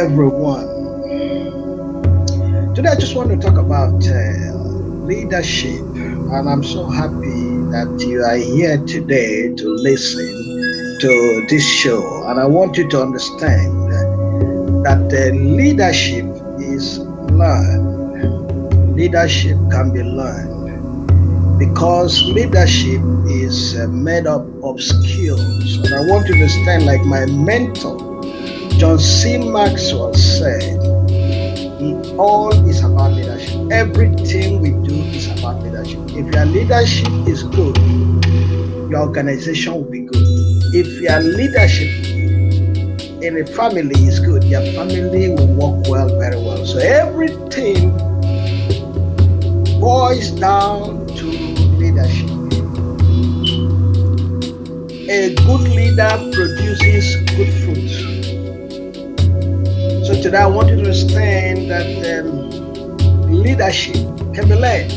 everyone. Today I just want to talk about leadership, and I'm so happy that you are here today to listen to this show. And I want you to understand that leadership is learned. Leadership can be learned because leadership is made up of skills. And I want you to understand, like my mentor, John C. Maxwell said, all is about leadership. Everything we do is about leadership. If your leadership is good, your organization will be good. If your leadership in a family is good, your family will work well, very well. So everything boils down to leadership. A good leader produces good fruit. So today I want you to understand that leadership can be learned.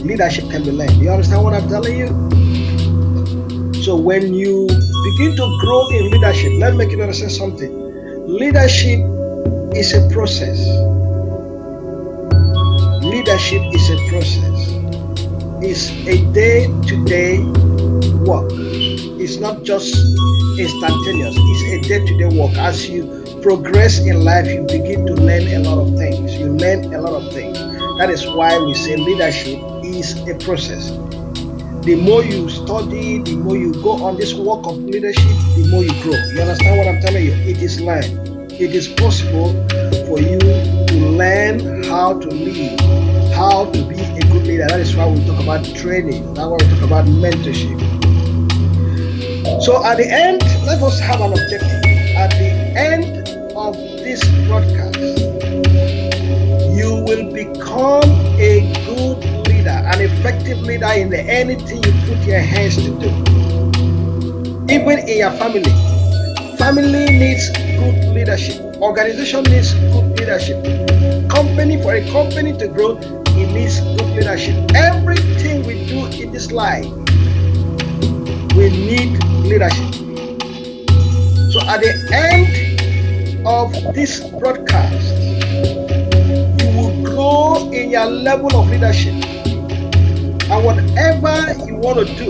Leadership can be learned. You understand what I'm telling you? So when you begin to grow in leadership, let me make you understand something. Leadership is a process. Leadership is a process. It's a day-to-day work. It's not just instantaneous. It's a day-to-day work. As you progress in life, you begin to learn a lot of things. You learn a lot of things. That is why we say leadership is a process. The more you study, the more you go on this walk of leadership, the more you grow. You understand what I'm telling you? It is learned. It is possible for you to learn how to lead, how to be a good leader. That is why we talk about training. That's why we talk about mentorship. So at the end, let us have an objective. At the end of this broadcast, you will become a good leader, an effective leader in anything you put your hands to do. Even in your family. Family needs good leadership. Organization needs good leadership. Company, for a company to grow, it needs good leadership. Everything we do in this life, we need leadership. So at the end of this broadcast, you will grow in your level of leadership. And whatever you want to do,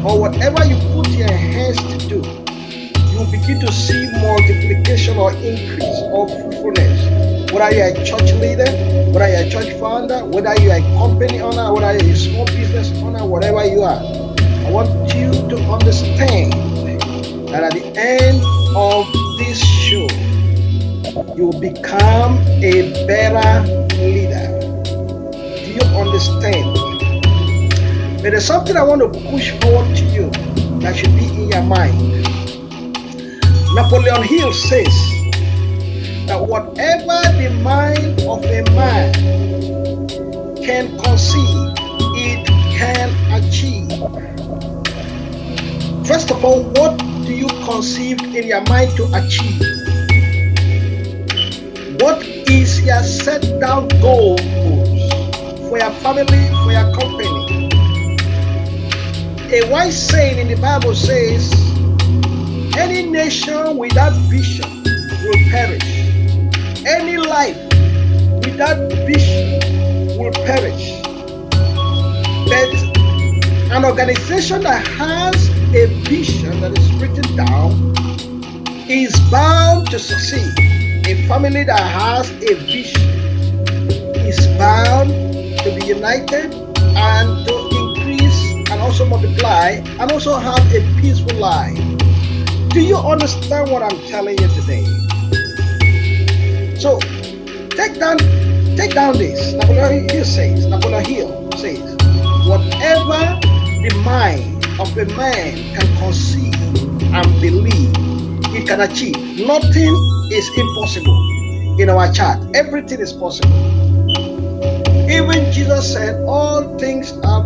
or whatever you put your hands to do, you will begin to see multiplication or increase or fruitfulness. Whether you are a church leader, whether you are a church founder, whether you are a company owner, whether you are a small business owner, whatever you are, I want you to understand that at the end of this show, you will become a better leader. Do you understand? But there's something I want to push forward to you that should be in your mind. Napoleon Hill says that whatever the mind of a man can conceive, it can achieve. First of all, what do you conceive in your mind to achieve? What is your set down goals for your family, for your company? A wise saying in the Bible says, any nation without vision will perish. Any life without vision will perish. But an organization that has a vision that is written down is bound to succeed. A family that has a vision is bound to be united and to increase and also multiply and also have a peaceful life. Do you understand what I'm telling you today? So take down this. Napoleon Hill says, whatever the mind of a man can conceive and believe, it can achieve. Nothing is impossible in our chart. Everything is possible. Even Jesus said, all things are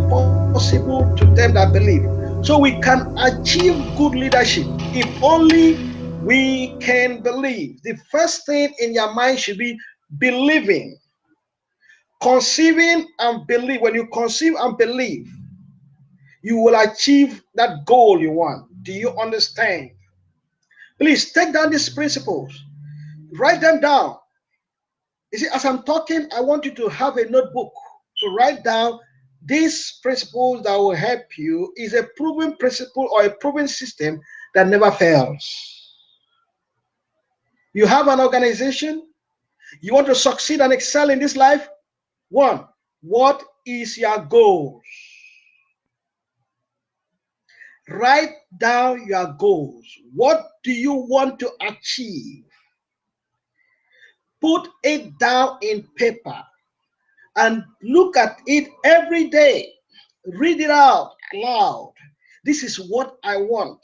possible to them that believe. So we can achieve good leadership if only we can believe. The first thing in your mind should be believing. Conceiving and believe. When you conceive and believe, you will achieve that goal you want. Do you understand? Please take down these principles. Write them down. You see, as I'm talking, I want you to have a notebook to write down these principles that will help you. Is a proven principle or a proven system that never fails. You have an organization, you want to succeed and excel in this life. One, what is your goal? Write down your goals. What do you want to achieve? Put it down in paper and look at it every day. Read it out loud. This is what I want.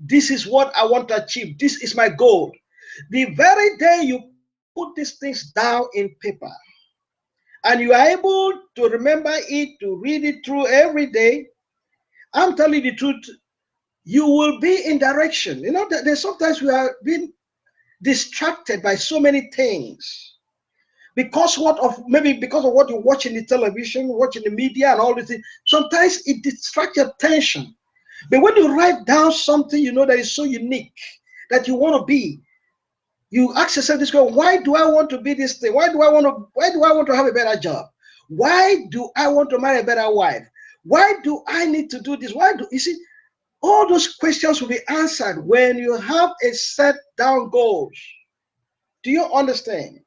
This is what I want to achieve. This is my goal. The very day you put these things down in paper and you are able to remember it, to read it through every day, I'm telling you the truth, you will be in direction. You know, there's sometimes we are being distracted by so many things because maybe because of what you watch in the television, watching the media and all this thing. Sometimes it distracts your attention. But when you write down something you know that is so unique that you want to be, you ask yourself this question: why do I want to be this thing? Why do I want to have a better job? Why do I want to marry a better wife? Why do I need to do this? Why do you see? All those questions will be answered when you have a set down goals. Do you understand?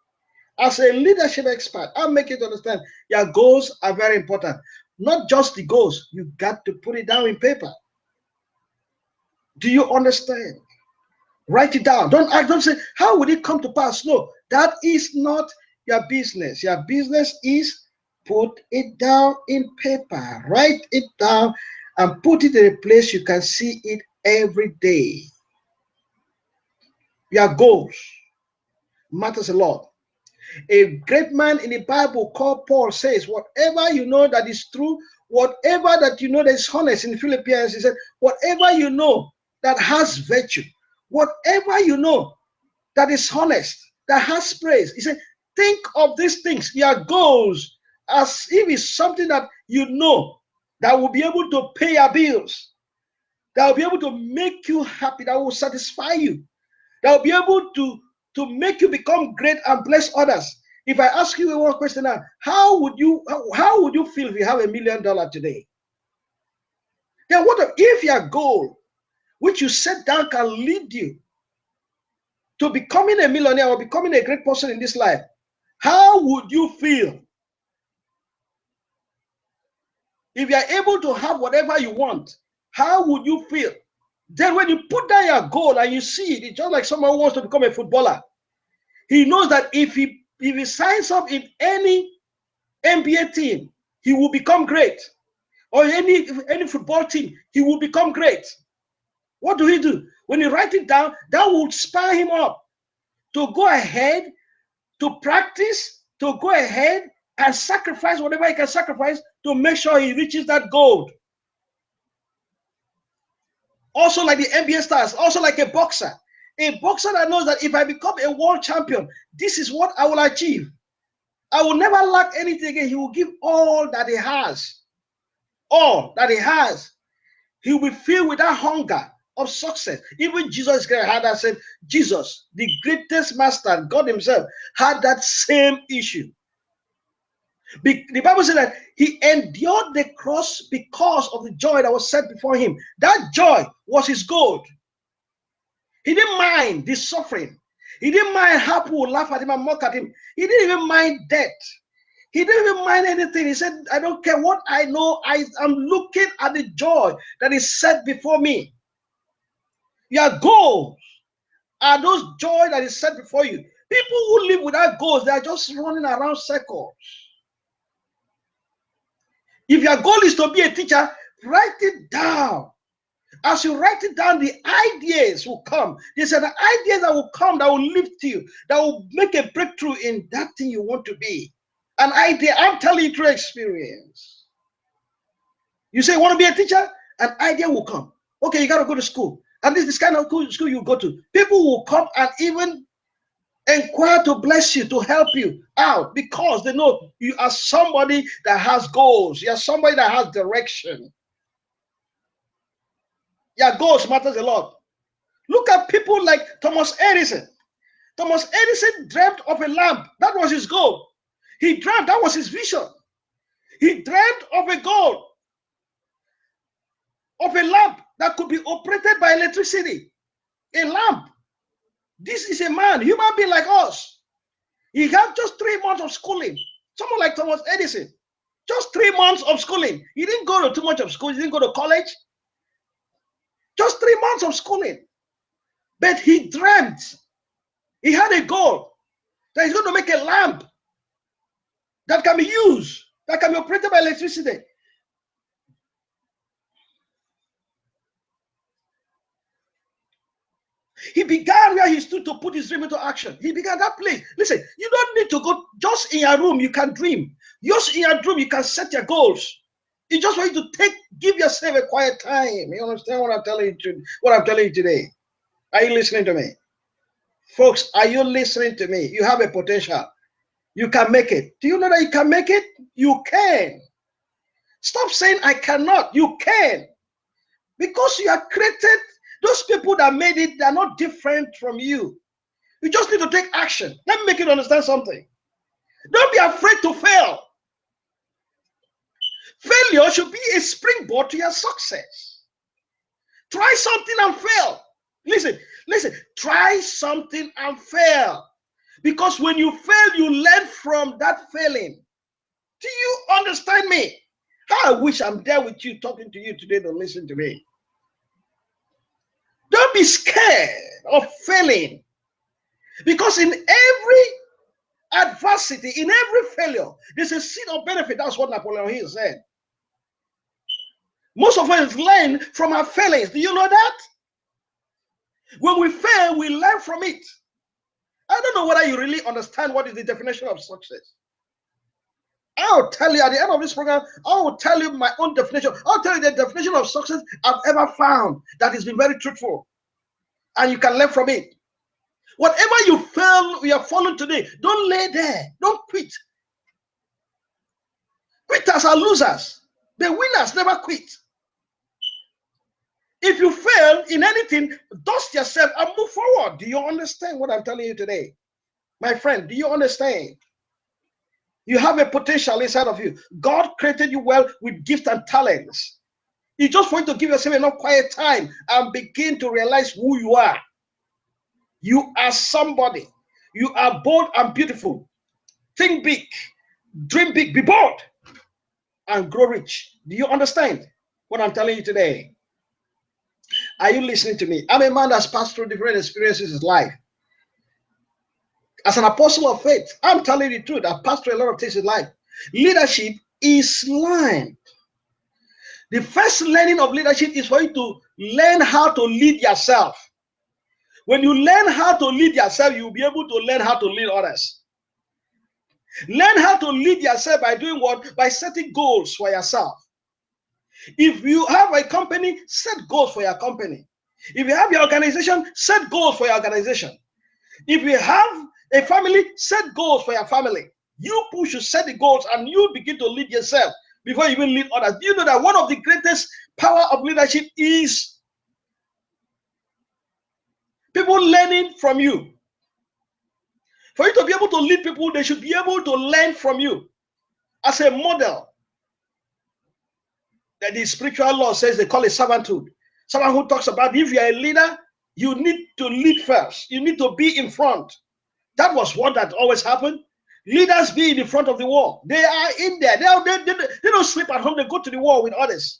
As a leadership expert, I'll make you to understand your goals are very important. Not just the goals, you got to put it down in paper. Do you understand? Write it down. Don't say, how would it come to pass? No, that is not your business. Your business is put it down in paper. Write it down and put it in a place you can see it every day. Your goals matters a lot. A great man in the Bible called Paul says, whatever you know that is true, whatever that you know that is honest, in Philippians, he said, whatever you know that has virtue, whatever you know that is honest, that has praise, he said, think of these things, your goals, as if it's something that you know that will be able to pay your bills, that will be able to make you happy, that will satisfy you, that will be able to make you become great and bless others. If I ask you one question now, how would you feel if you have $1 million today? Then what if your goal, which you set down, can lead you to becoming a millionaire or becoming a great person in this life? How would you feel if you are able to have whatever you want? How would you feel? Then when you put down your goal and you see it, it's just like someone who wants to become a footballer. He knows that if he signs up in any NBA team, he will become great. Or any football team, he will become great. What do? When he writes it down, that will inspire him up to go ahead, to practice, to go ahead and sacrifice whatever he can sacrifice to make sure he reaches that goal. Also like the NBA stars, also like a boxer. A boxer that knows that if I become a world champion, this is what I will achieve. I will never lack anything again. He will give all that he has. All that he has. He will be filled with that hunger of success. Even Jesus had that same. Jesus, the greatest master, God himself, had that same issue. The Bible said that he endured the cross because of the joy that was set before him. That joy was his goal. He didn't mind the suffering. He didn't mind how people would laugh at him and mock at him. He didn't even mind death. He didn't even mind anything. He said, I don't care what I know. I am looking at the joy that is set before me. Your goals are those joy that is set before you. People who live without goals, they are just running around circles. If your goal is to be a teacher, write it down. As you write it down, the ideas will come. These are the ideas that will come, that will lift you, that will make a breakthrough in that thing you want to be. An idea, I'm telling you through experience. You say you want to be a teacher, an idea will come. Okay, you got to go to school. And this kind of school you go to. People will come and even inquire to bless you, to help you out, because they know you are somebody that has goals. You are somebody that has direction. Your goals matters a lot. Look at people like Thomas Edison. Thomas Edison dreamt of a lamp. That was his goal. He dreamt, that was his vision. He dreamt of a goal, of a lamp that could be operated by electricity. A lamp. This is a man, human being like us. He had just 3 months of schooling. Someone like Thomas Edison, just 3 months of schooling. He didn't go to too much of school. He didn't go to college. Just 3 months of schooling. But he dreamt. He had a goal that he's going to make a lamp that can be used, that can be operated by electricity. He began where he stood to put his dream into action. He began that place. Listen, you don't need to go just in your room. You can dream. Just in your room, you can set your goals. You just want you to give yourself a quiet time. You understand what I'm telling you today? Are you listening to me? Folks, are you listening to me? You have a potential. You can make it. Do you know that you can make it? You can. Stop saying I cannot. You can. Because you are created. Those people that made it, they're not different from you. You just need to take action. Let me make you understand something. Don't be afraid to fail. Failure should be a springboard to your success. Try something and fail. Listen, try something and fail. Because when you fail, you learn from that failing. Do you understand me? How I wish I'm there with you, talking to you today to listen to me. Don't be scared of failing. Because in every adversity, in every failure, there's a seed of benefit. That's what Napoleon Hill said. Most of us learn from our failings. Do you know that? When we fail, we learn from it. I don't know whether you really understand what is the definition of success. I'll tell you at the end of this program, I will tell you my own definition. I'll tell you the definition of success I've ever found that has been very truthful. And you can learn from it. Whatever you have fallen today, don't lay there. Don't quit. Quitters are losers. The winners never quit. If you fail in anything, dust yourself and move forward. Do you understand what I'm telling you today? My friend, do you understand? You have a potential inside of you. God created you well with gifts and talents. You just want to give yourself enough quiet time and begin to realize who you are. You are somebody. You are bold and beautiful. Think big. Dream big. Be bold. And grow rich. Do you understand what I'm telling you today? Are you listening to me? I'm a man that's passed through different experiences in his life. As an apostle of faith, I'm telling you the truth. I've passed through a lot of things in life. Leadership is learned. The first learning of leadership is for you to learn how to lead yourself. When you learn how to lead yourself, you'll be able to learn how to lead others. Learn how to lead yourself by doing what? By setting goals for yourself. If you have a company, set goals for your company. If you have your organization, set goals for your organization. If you have a family, set goals for your family. You should set the goals and you begin to lead yourself before you even lead others. Do you know that one of the greatest power of leadership is people learning from you? For you to be able to lead people, they should be able to learn from you as a model. That the spiritual law says they call it servanthood. Someone who talks about if you are a leader, you need to lead first. You need to be in front. That was what that always happened. Leaders be in the front of the war. They are in there. They don't sleep at home. They go to the war with others.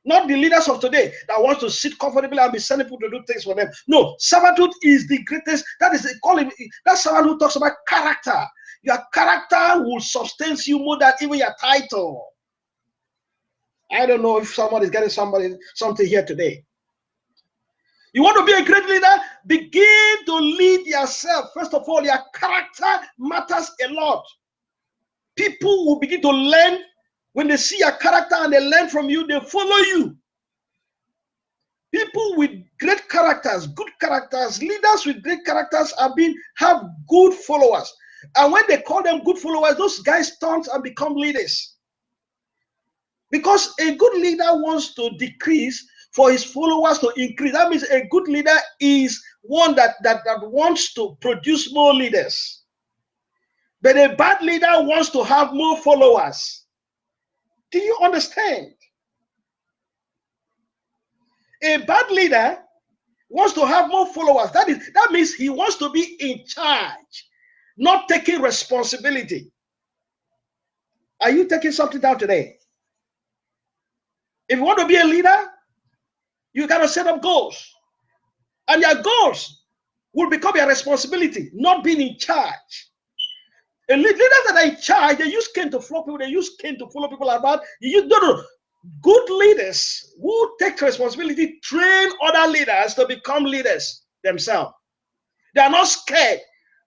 Not the leaders of today that wants to sit comfortably and be sending people to do things for them. No, servanthood is the greatest. That is the calling. That's someone who talks about character. Your character will sustain you more than even your title. I don't know if someone is getting something here today. You want to be a great leader? Begin to lead yourself. First of all, your character matters a lot. People will begin to learn when they see your character and they learn from you, they follow you. People with great characters, good characters, leaders with great characters have good followers. And when they call them good followers, those guys turn and become leaders. Because a good leader wants to decrease for his followers to increase. That means a good leader is one that wants to produce more leaders. But a bad leader wants to have more followers. Do you understand? A bad leader wants to have more followers. That means he wants to be in charge, not taking responsibility. Are you taking something down today? If you want to be a leader, you got to set up goals. And your goals will become your responsibility, not being in charge. And leaders that are in charge, they use cane to flog people, they use cane to follow people about. No. Good leaders who take responsibility train other leaders to become leaders themselves. They are not scared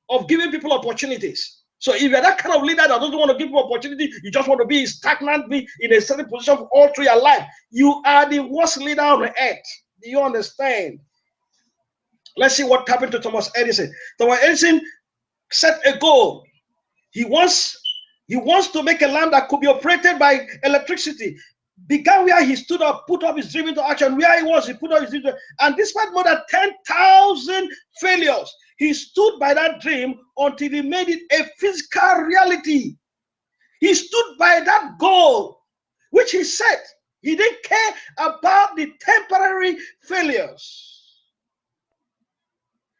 of giving people opportunities. So if you're that kind of leader that doesn't want to give people opportunity, you just want to be stagnant, be in a certain position for all through your life, you are the worst leader on the earth. Do you understand? Let's see what happened to Thomas Edison. Thomas Edison set a goal. He wants to make a lamp that could be operated by electricity. Began where he stood up, put up his dream into action. Where he was, he put up his dream. And despite more than 10,000 failures, he stood by that dream until he made it a physical reality. He stood by that goal, which he set. He didn't care about the temporary failures.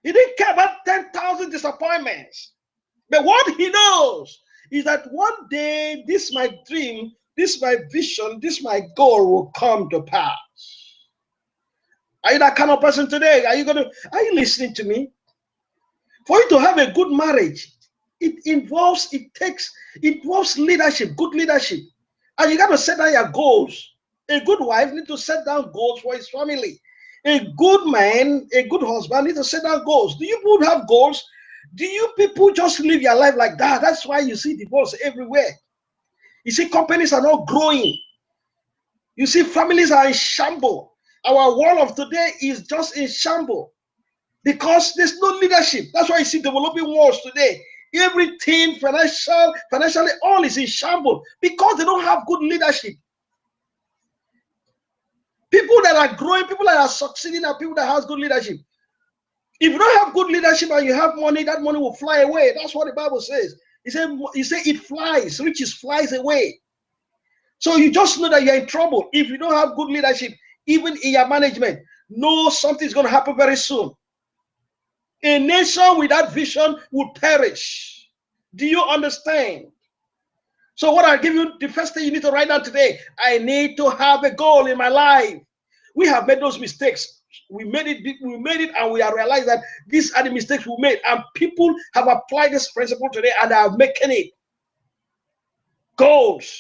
He didn't care about 10,000 disappointments. But what he knows is that one day, this my dream, this my vision, this my goal will come to pass. Are you that kind of person today? Are you listening to me? For you to have a good marriage, it involves leadership, good leadership. And you got to set down your goals. A good wife needs to set down goals for his family. A good man, a good husband needs to set down goals. Do you people have goals? Do you people just live your life like that? That's why you see divorce everywhere. You see companies are not growing. You see families are in shambles. Our world of today is just in shambles because there's no leadership. That's why you see developing worlds today. Everything financially, all is in shambles because they don't have good leadership. People that are growing, people that are succeeding are people that have good leadership. If you don't have good leadership and you have money, that money will fly away. That's what the Bible says. He said it flies, riches flies away. So you just know that you're in trouble. If you don't have good leadership, even in your management, know something's going to happen very soon. A nation without vision will perish. Do you understand? So what I give you, the first thing you need to write down today, I need to have a goal in my life. We have made those mistakes. We made it, and we have realized that these are the mistakes we made. And people have applied this principle today and are making it. Goals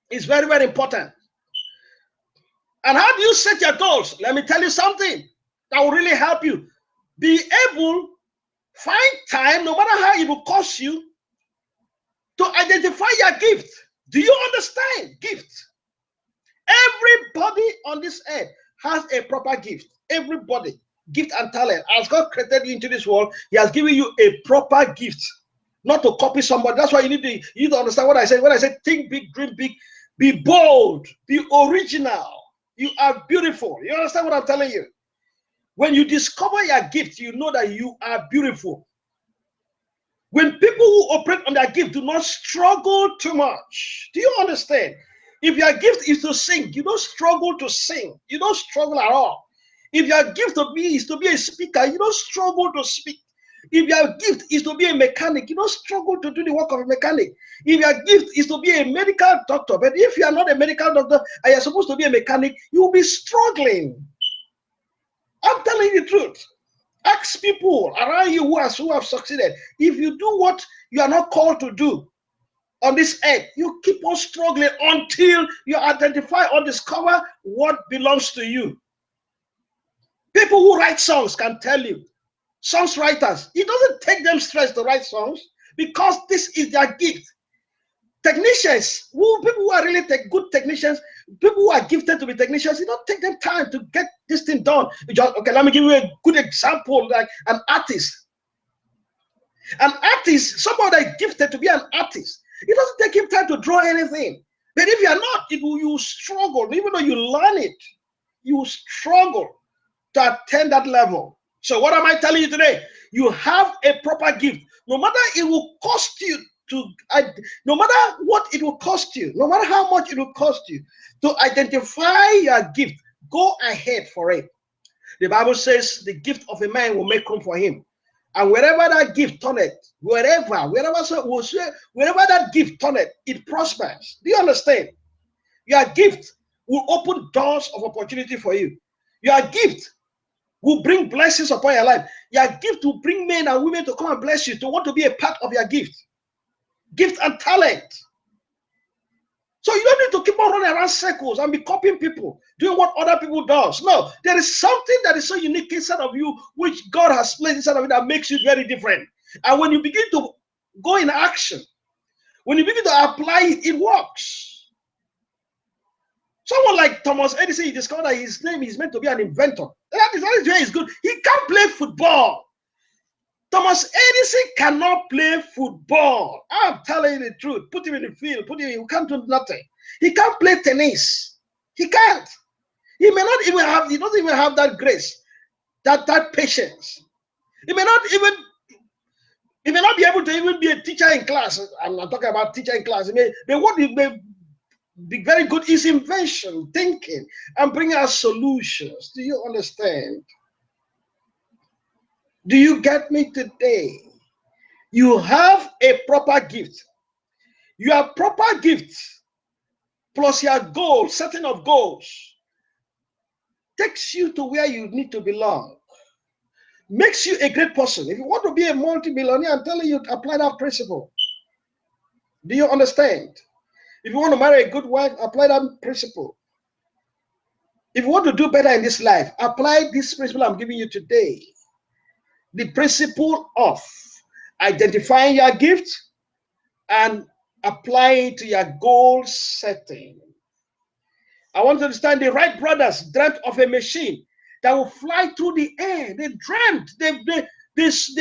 is very, very important. And how do you set your goals? Let me tell you something that will really help you. Be able, find time, no matter how it will cost you, to identify your gift. Do you understand? Gift. Everybody on this earth has a proper gift. Everybody, gift and talent. As God created you into this world, He has given you a proper gift, not to copy somebody. That's why you need to understand what I said. When I said think big, dream big, be bold, be original. You are beautiful. You understand what I'm telling you? When you discover your gift, you know that you are beautiful. When people who operate on their gift do not struggle too much. Do you understand? If your gift is to sing, you don't struggle to sing. You don't struggle at all. If your gift is to be a speaker, you don't struggle to speak. If your gift is to be a mechanic, you don't struggle to do the work of a mechanic. If your gift is to be a medical doctor, but if you are not a medical doctor and you're supposed to be a mechanic, you will be struggling. I'm telling you the truth. Ask people around you who have succeeded. If you do what you are not called to do on this earth, you keep on struggling until you identify or discover what belongs to you. People who write songs can tell you. Songs writers, it doesn't take them stress to write songs because this is their gift. Technicians, people who are really good technicians, people who are gifted to be technicians, it don't take them time to get this thing done. Okay, let me give you a good example, like an artist. An artist, somebody that is gifted to be an artist, it doesn't take him time to draw anything. But if you are not, you struggle. Even though you learn it, you struggle. to attain that level. So what am I telling you today? You have a proper gift. No matter it will cost you to, no matter what it will cost you, no matter how much it will cost you to identify your gift, go ahead for it. The Bible says the gift of a man will make room for him. And wherever that gift turneth, wherever that gift turneth, it prospers. Do you understand? Your gift will open doors of opportunity for you. Your gift will bring blessings upon your life. Your gift will bring men and women to come and bless you, to want to be a part of your gift and talent. So you don't need to keep on running around circles and be copying people, doing what other people do. No, there is something that is so unique inside of you, which God has placed inside of you, that makes you very different. And when you begin to go in action, when you begin to apply it, it works. Someone like Thomas Edison, he discovered that his name is meant to be an inventor. That is where he's good. He can't play football. Thomas Edison cannot play football. I'm telling you the truth. Put him in the field. He can't do nothing. He can't play tennis. He can't. He may not even have, he doesn't even have that grace, that patience. He may not be able to even be a teacher in class. I'm not talking about teacher in class. What may be very good is invention, thinking, and bringing out solutions. Do you understand? Do you get me today? You have a proper gift. Your proper gift plus your goal, setting of goals, takes you to where you need to belong. Makes you a great person. If you want to be a multi-millionaire, I'm telling you, apply that principle. Do you understand? If you want to marry a good wife, apply that principle. If you want to do better in this life, apply this principle I'm giving you today. The principle of identifying your gift and apply it to your goal setting. I want to understand the Wright brothers dreamt of a machine that will fly through the air. They dreamt. They dreamt. They see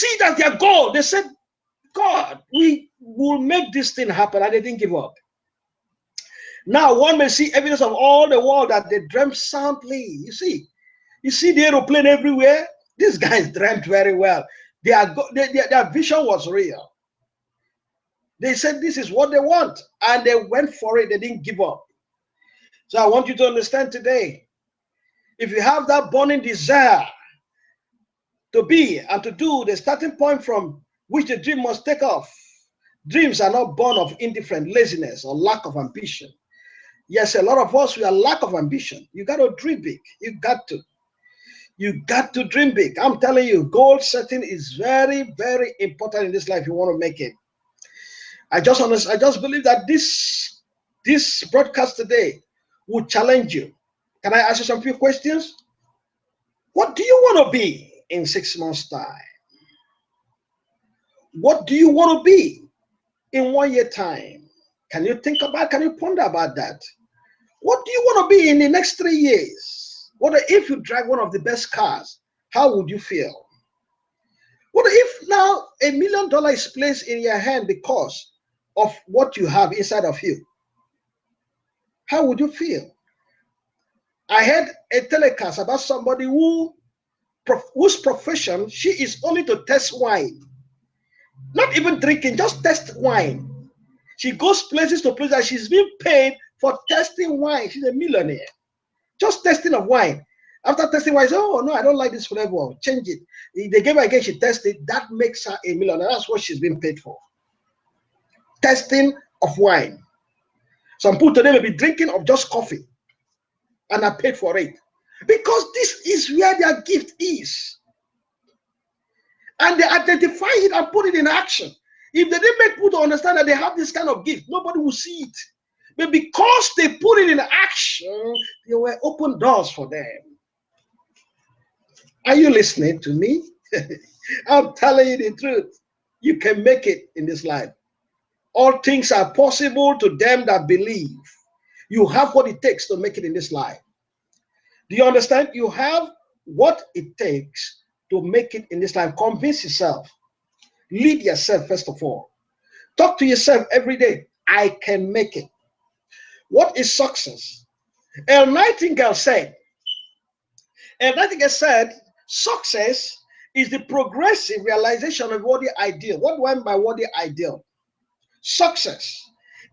it as their goal. They said, God, we will make this thing happen, and they didn't give up. Now one may see evidence of all the world that they dreamt soundly. You see the aeroplane everywhere. These guys dreamt very well. Their vision was real. They said this is what they want, and they went for it. They didn't give up. So I want you to understand today, if you have that burning desire to be and to do, the starting point from which the dream must take off. Dreams are not born of indifference, laziness, or lack of ambition. Yes, a lot of us, we are lack of ambition. You got to dream big. You got to dream big. I'm telling you, goal setting is very, very important in this life. You want to make it. I just believe that this broadcast today will challenge you. Can I ask you some few questions? What do you want to be in 6 months' time? What do you want to be in 1 year time? Can you ponder about that? What do you want to be in the next 3 years? What if you drive one of the best cars? How would you feel? What if now $1 million is placed in your hand because of what you have inside of you? How would you feel? I heard a telecast about somebody whose profession, she is only to test wine. Not even drinking, just test wine. She goes places to places and she's being paid for testing wine. She's a millionaire. Just testing of wine. After testing wine, she says, oh no, I don't like this flavor. Change it. They gave her again, she tested. That makes her a millionaire. That's what she's being paid for. Testing of wine. Some people today may be drinking of just coffee and are paid for it. Because this is where their gift is. And they identify it and put it in action. If they didn't make people to understand that they have this kind of gift, nobody will see it. But because they put it in action, there were open doors for them. Are you listening to me? I'm telling you the truth. You can make it in this life. All things are possible to them that believe. You have what it takes to make it in this life. Do you understand? You have what it takes to make it in this life. Convince yourself. Lead yourself first of all. Talk to yourself every day. I can make it. What is success? Elle Nightingale said, And I think I said, success is the progressive realization of what the ideal. What do I mean by what the ideal? Success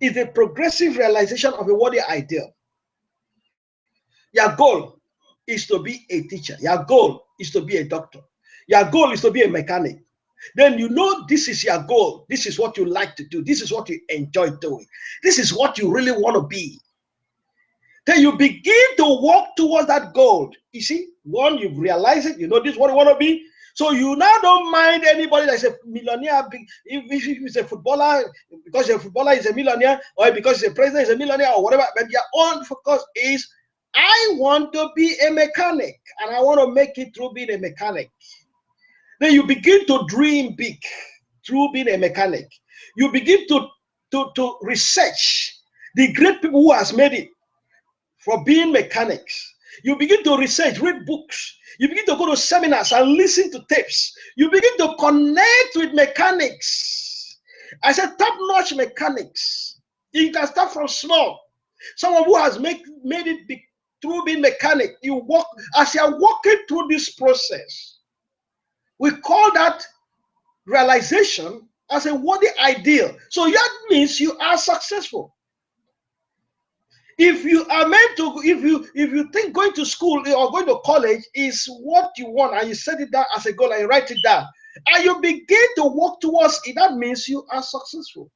is the progressive realization of a worthy ideal. Your goal is to be a teacher. Your goal is to be a doctor. Your goal is to be a mechanic. Then you know this is your goal. This is what you like to do. This is what you enjoy doing. This is what you really want to be. Then you begin to walk towards that goal. You see, one, you've realized it. You know this is what you want to be. So you now don't mind anybody that's a millionaire. If he's a footballer, because a footballer is a millionaire, or because he's a president is a millionaire, or whatever. But your own focus is, I want to be a mechanic, and I want to make it through being a mechanic. Then you begin to dream big through being a mechanic. You begin to research the great people who has made it for being mechanics. You begin to research, read books. You begin to go to seminars and listen to tapes. You begin to connect with mechanics. I said top-notch mechanics. You can start from small. Someone who has made it big through being mechanic. You walk, as you are walking through this process, we call that realization as a worthy ideal. So that means you are successful. If you are meant to, if you think going to school or going to college is what you want, and you set it down as a goal and you write it down, and you begin to walk towards it, that means you are successful.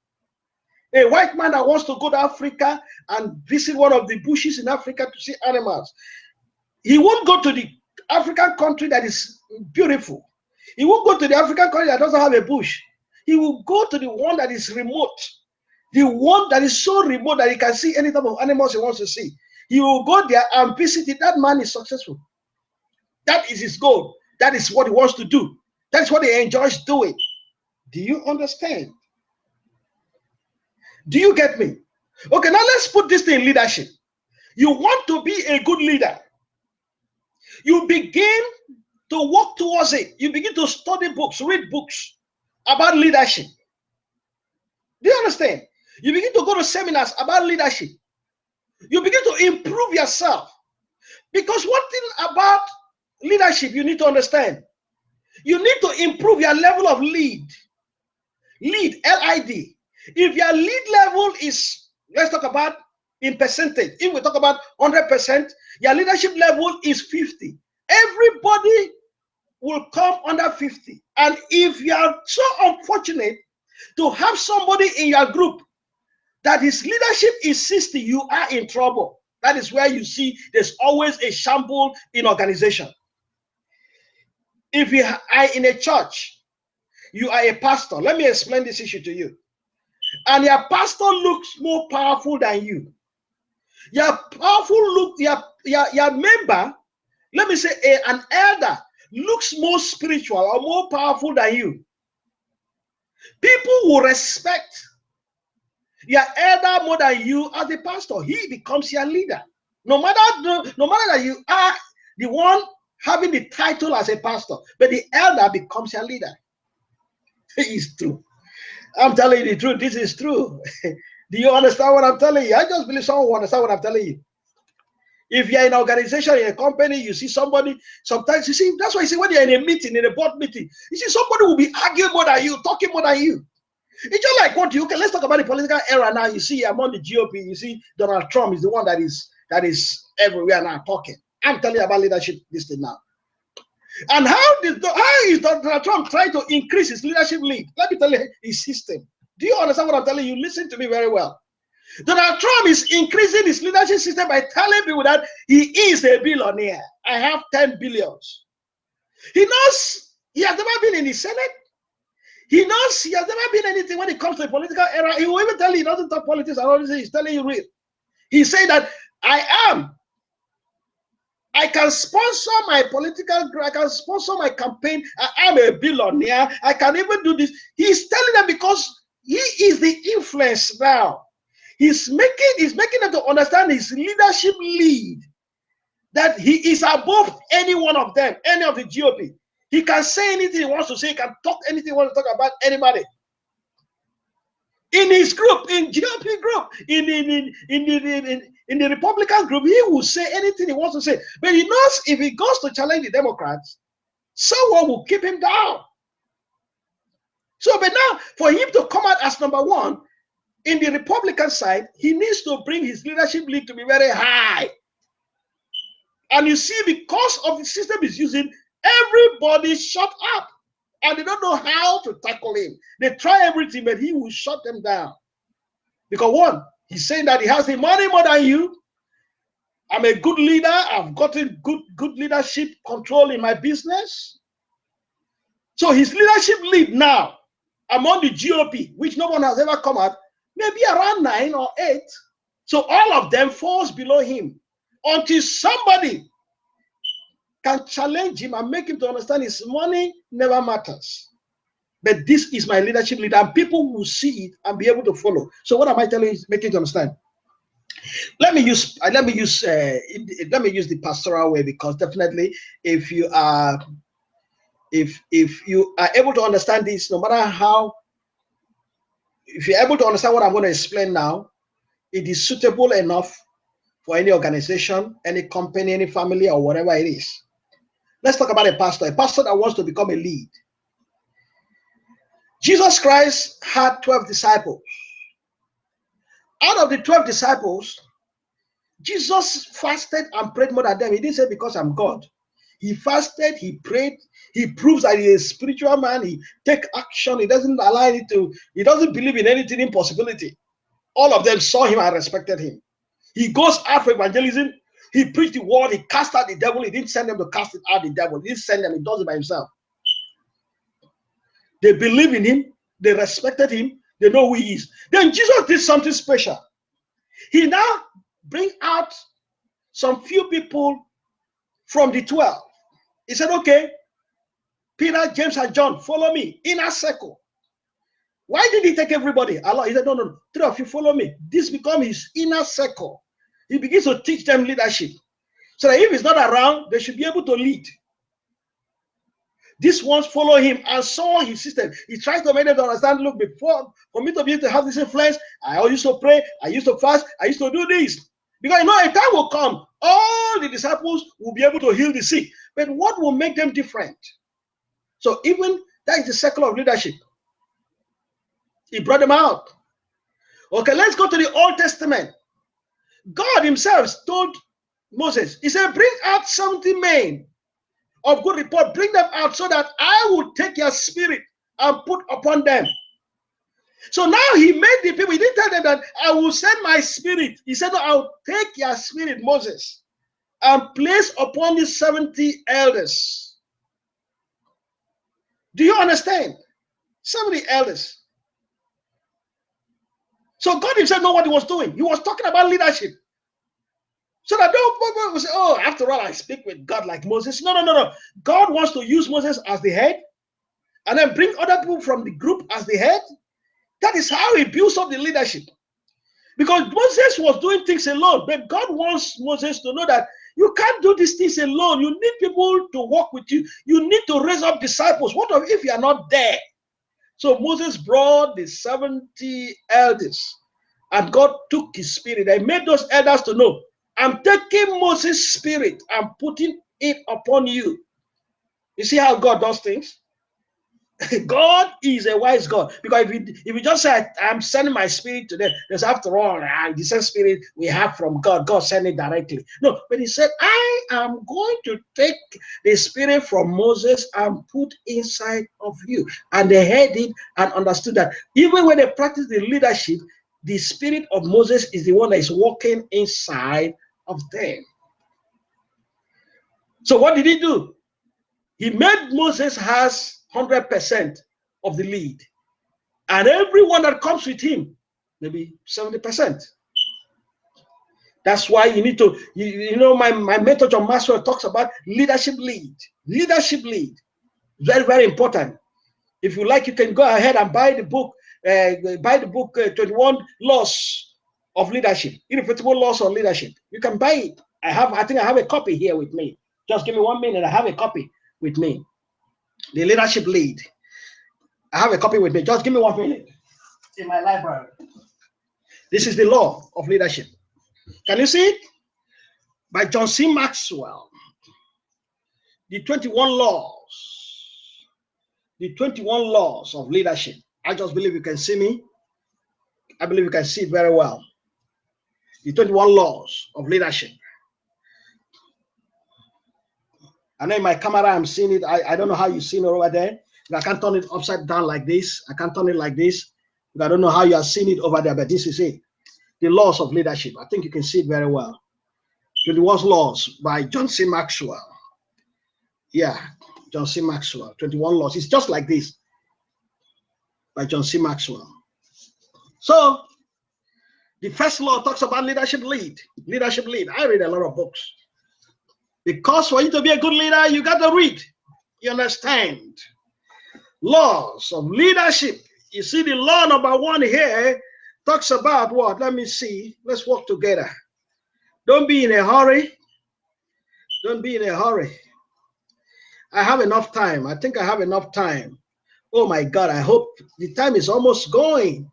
A white man that wants to go to Africa and visit one of the bushes in Africa to see animals, he won't go to the African country that is beautiful. He won't go to the African country that doesn't have a bush. He will go to the one that is remote. The one that is so remote that he can see any type of animals he wants to see. He will go there and visit it. That man is successful. That is his goal. That is what he wants to do. That's what he enjoys doing. Do you understand? Do you get me? Okay, now let's put this thing in leadership. You want to be a good leader. You begin to work towards it. You begin to study books, read books about leadership. Do you understand? You begin to go to seminars about leadership. You begin to improve yourself. Because one thing about leadership you need to understand, you need to improve your level of lead. Lead, L-I-D. If your lead level is, let's talk about in percentage. If we talk about 100%, your leadership level is 50. Everybody will come under 50. And if you are so unfortunate to have somebody in your group that his leadership is 60, you are in trouble. That is where you see there's always a shamble in organization. If you are in a church, you are a pastor. Let me explain this issue to you. And your pastor looks more powerful than you. Your powerful look, your member, let me say an elder, looks more spiritual or more powerful than you. People will respect your elder more than you as a pastor. He becomes your leader. No matter that you are the one having the title as a pastor, but the elder becomes your leader. It is true. I'm telling you the truth. This is true. Do you understand what I'm telling you? I just believe someone will understand what I'm telling you. If you're in an organization, in a company, you see somebody, sometimes you see, that's why you see when you're in a meeting, in a board meeting, you see somebody will be arguing more than you, talking more than you. It's just like what you, okay, let's talk about the political era now. You see among the GOP, you see Donald Trump is the one that is everywhere now talking. I'm telling you about leadership this thing now. And how is Donald Trump trying to increase his leadership lead? Let me tell you his system. Do you understand what I'm telling you? Listen to me very well. Donald Trump is increasing his leadership system by telling people that he is a billionaire. I have 10 billions. He knows he has never been in the Senate. He knows he has never been anything when it comes to the political era. He will even tell you he doesn't talk politics. He's telling you real. He's saying that I can sponsor my I can sponsor my campaign. I am a billionaire. I can even do this. He's telling them because he is the influence now. He's making them to understand his leadership lead, that he is above any one of them, any of the GOP. He can say anything he wants to say. He can talk anything he wants to talk about anybody. In his group, in GOP group, in the Republican group, he will say anything he wants to say. But he knows if he goes to challenge the Democrats, someone will keep him down. So, but now for him to come out as number one in the Republican side, he needs to bring his leadership lead to be very high. And you see, because of the system he's using, everybody shut up. And they don't know how to tackle him. They try everything, but he will shut them down. Because one, he's saying that he has the money more than you. I'm a good leader. I've gotten good leadership control in my business. So his leadership lead now among the GOP, which no one has ever come at, maybe around 9 or 8. So all of them falls below him until somebody can challenge him and make him to understand his money never matters. But this is my leadership leader, and people will see it and be able to follow. So what am I telling you? Making to understand. Let me use the pastoral way, because definitely if you are able to understand this, no matter how, if you're able to understand what I'm going to explain now, it is suitable enough for any organization, any company, any family, or whatever it is. Let's talk about a pastor that wants to become a lead. Jesus Christ had 12 disciples. Out of the 12 disciples, Jesus fasted and prayed more than them. He didn't say because I'm God. He fasted, he prayed, he proves that he is a spiritual man. He takes action. He doesn't allow it to, he doesn't believe in anything impossibility. All of them saw him and respected him. He goes out for evangelism. He preached the word. He cast out the devil. He didn't send them to cast out the devil. He didn't send them. He does it by himself. They believe in him. They respected him. They know who he is. Then Jesus did something special. He now bring out some few people from the 12. He said, okay, Peter, James, and John, follow me. Inner circle. Why did he take everybody? Allah, he said, no, 3 of you follow me. This becomes his inner circle. He begins to teach them leadership. So that if he's not around, they should be able to lead. These ones follow him and saw his system. He tries to make them understand, look, before, for me to be able to have this influence, I used to pray, I used to fast, I used to do this. Because you know, a time will come, all the disciples will be able to heal the sick. But what will make them different? So even that is the circle of leadership. He brought them out. Okay, let's go to the Old Testament. God himself told Moses, he said, bring out 70 men of good report, bring them out so that I will take your spirit and put upon them. So now he made the people, he didn't tell them that I will send my spirit. He said, no, I'll take your spirit, Moses, and place upon the 70 elders. Do you understand? 70 elders. So God himself knew what he was doing. He was talking about leadership. So that people will say, oh, after all, I speak with God like Moses. No. God wants to use Moses as the head and then bring other people from the group as the head. That is how he builds up the leadership. Because Moses was doing things alone, but God wants Moses to know that you can't do these things alone. You need people to work with you. You need to raise up disciples. What if you are not there? So Moses brought the 70 elders, and God took his spirit. I made those elders to know, I'm taking Moses' spirit and putting it upon you. You see how God does things? God is a wise God. Because if you just say, I'm sending my spirit to them, because after all, the same spirit we have from God, God sent it directly. No, but he said, I am going to take the spirit from Moses and put inside of you. And they heard it and understood that even when they practice the leadership, the spirit of Moses is the one that is walking inside of them. So what did he do? He made Moses has 100% of the lead, and everyone that comes with him, maybe 70%. That's why you need to, you know, my mentor John Maxwell talks about leadership lead. Leadership lead, very, very important. If you like, you can go ahead and buy the book. 21 Laws of Leadership, Irrefutable Laws of Leadership. You can buy it. I think I have a copy here with me. Just give me 1 minute. I have a copy with me. The leadership lead. I have a copy with me. Just give me 1 minute. in my library. This is the law of leadership. Can you see it? By John C. Maxwell. The 21 laws. The 21 laws of leadership. I just believe you can see me. I believe you can see it very well. The 21 laws of leadership. I know in my camera I'm seeing it. I don't know how you've seen it over there. I can't turn it upside down like this. I can't turn it like this. I don't know how you are seeing it over there, but this is it. The laws of leadership. I think you can see it very well. 21 laws by John C. Maxwell. Yeah, John C. Maxwell. 21 laws. It's just like this by John C. Maxwell. So the first law talks about leadership lead. Leadership lead. I read a lot of books. Because for you to be a good leader, you got to read. You understand? Laws of leadership. You see the law number 1 here talks about what? Let me see. Let's work together. Don't be in a hurry. Don't be in a hurry. I have enough time. I think I have enough time. Oh my God, I hope the time is almost going.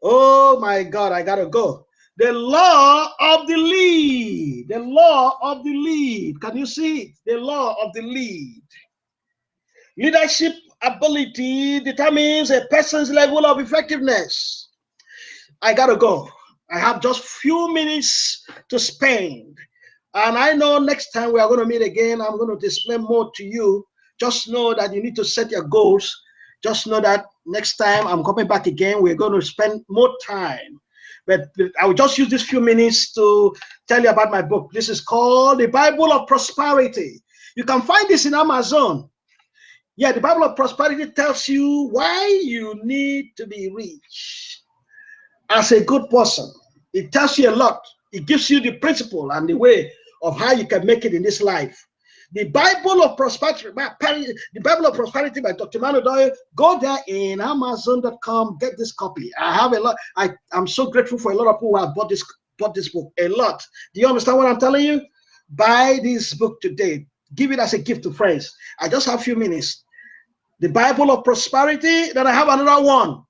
Oh my God, I gotta go. The law of the lead. The law of the lead. Can you see it? The law of the lead. Leadership ability determines a person's level of effectiveness. I gotta go. I have just few minutes to spend. And I know next time we are going to meet again, I'm going to display more to you. Just know that you need to set your goals. Just know that next time I'm coming back again, we're going to spend more time. But I will just use these few minutes to tell you about my book. This is called The Bible of Prosperity. You can find this in Amazon. Yeah, the Bible of Prosperity tells you why you need to be rich as a good person. It tells you a lot. It gives you the principle and the way of how you can make it in this life. The Bible of Prosperity, the Bible of Prosperity by Dr. Emmanuel Udoeyo. Go there in Amazon.com, get this copy. I have a lot. I'm so grateful for a lot of people who have bought this book. A lot. Do you understand what I'm telling you? Buy this book today. Give it as a gift to friends. I just have a few minutes. The Bible of Prosperity. Then I have another one.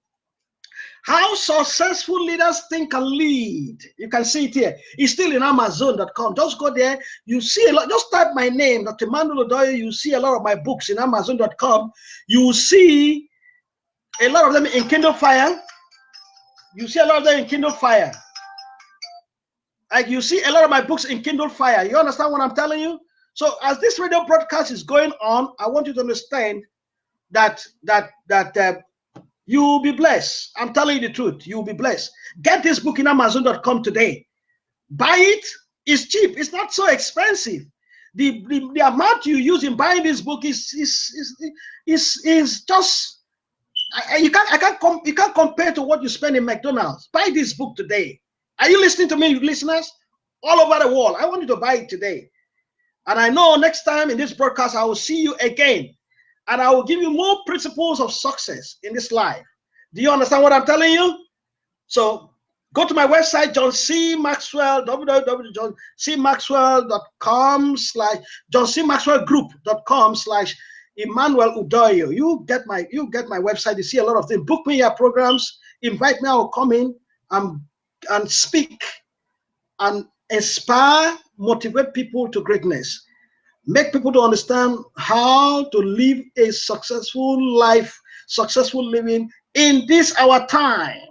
How successful leaders think and lead. You can see it here. It's still in Amazon.com. Just go there. You see a lot. Just type my name, Dr. Emmanuel Udoeyo. You see a lot of my books in Amazon.com. You see a lot of them in Kindle Fire. You see a lot of them in Kindle Fire. Like you see a lot of my books in Kindle Fire. You understand what I'm telling you? So as this radio broadcast is going on, I want you to understand that you will be blessed. I'm telling you the truth. You will be blessed. Get this book in Amazon.com today. Buy it. It's cheap. It's not so expensive. The amount you use in buying this book is just you can't compare to what you spend in McDonald's. Buy this book today. Are you listening to me, listeners? All over the world. I want you to buy it today. And I know next time in this broadcast I will see you again. And I will give you more principles of success in this life. Do you understand what I'm telling you? So go to my website, John C. Maxwell, www.johncmaxwellgroup.com/Emmanuel Udoeyo. You get my website. You see a lot of things. Book me your programs. Invite me. I will come in and speak and inspire, motivate people to greatness. Make people to understand how to live a successful life, successful living in this our time.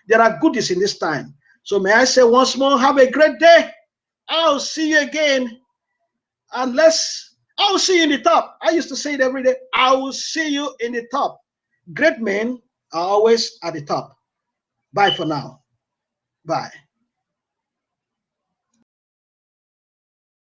There are goodies in this time. So may I say once more, have a great day. I'll see you again. And I'll see you in the top. I used to say it every day. I will see you in the top. Great men are always at the top. Bye for now. Bye.